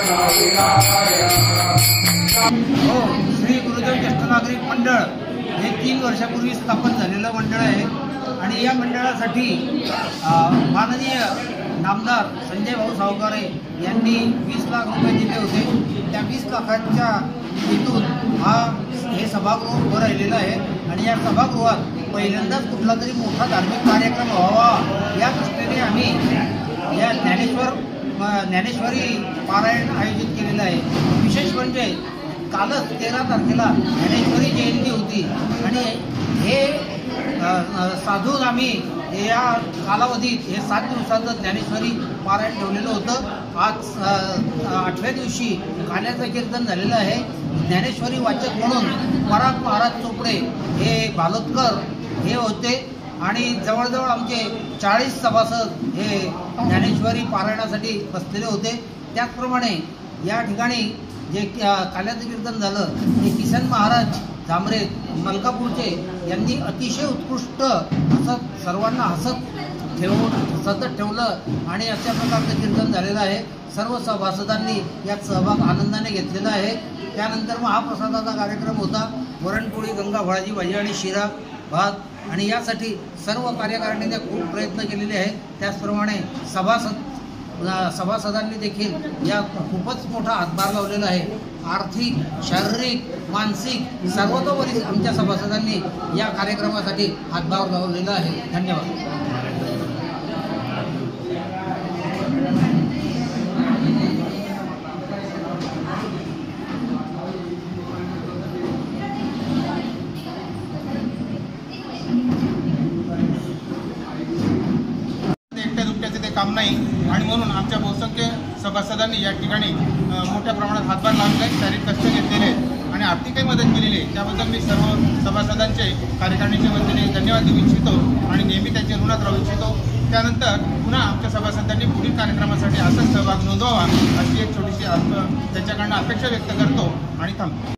हो, श्री गुरुदेव ज्येष्ठ नागरिक मंडळ हे 3 वर्षापूर्वी स्थापन झालेलं मंडळ आहे आणि या मंडळासाठी माननीय नामदार संजय भाऊ सावकारे यांनी 20 लाख रुपये दिले होते। त्या 20 लाखांच्या निधीतून हे सभागृह उभं राहिलेलं आहे आणि या सभागृहात पहिल्यांदाच कुठला तरी मोठा धार्मिक कार्यक्रम व्हावा या दृष्टीने आम्ही या ज्ञानेश्वरी पारायण आयोजित केलेलं आहे। विशेष म्हणजे कालच 13 तारखेला ज्ञानेश्वरी जयंती होती आणि हे साधून आम्ही या कालावधीत हे 7 दिवसाचं ज्ञानेश्वरी पारायण ठेवलेलं होतं। आज 8व्या दिवशी काल्याचं कीर्तन झालेलं आहे। ज्ञानेश्वरी वाचक म्हणून पराग महाराज चोपडे हे बालोदकर हे होते आणि जवळजवळ आमचे 40 सभासद हे ज्ञानेश्वरी पारायणासाठी बसलेले होते। त्याचप्रमाणे या ठिकाणी जे काल्याचं कीर्तन झालं ते किसन महाराज जांभरे मलकापूरचे यांनी अतिशय उत्कृष्ट असं सर्वांना हसत ठेवलं आणि अशा प्रकारचं कीर्तन झालेलं आहे। सर्व सभासदांनी यात सहभाग आनंदाने घेतलेला आहे। त्यानंतर महाप्रसादाचा कार्यक्रम होता। वरणपोळी, गंगा फळाची भाजी आणि शिरा भात आणि यासाठी सर्व कार्यकारिणीने खूप प्रयत्न केलेले आहेत। त्याचप्रमाणे सभासदांनी देखील या खूपच मोठा हातभार लावलेला आहे। आर्थिक, शारीरिक, मानसिक सर्वतोपरी आमच्या सभासदांनी या कार्यक्रमासाठी हातभार लावलेला आहे। धन्यवाद। काम नाही आणि म्हणून आमच्या बहुसंख्य सभासदांनी या ठिकाणी मोठ्या प्रमाणात हातभार लावले, शारीरिक कष्ट घेतलेले आणि आर्थिकही मदत केलेली आहे। त्याबद्दल मी सर्व सभासदांचे कार्यकारिणीच्या वतीने धन्यवाद देऊ इच्छितो आणि नेहमी त्यांच्या ऋणात राहू इच्छितो। त्यानंतर पुन्हा आमच्या सभासदांनी पुढील कार्यक्रमासाठी असाच सहभाग नोंदवावा अशी एक छोटीशी त्यांच्याकडनं अपेक्षा व्यक्त करतो आणि थांबतो।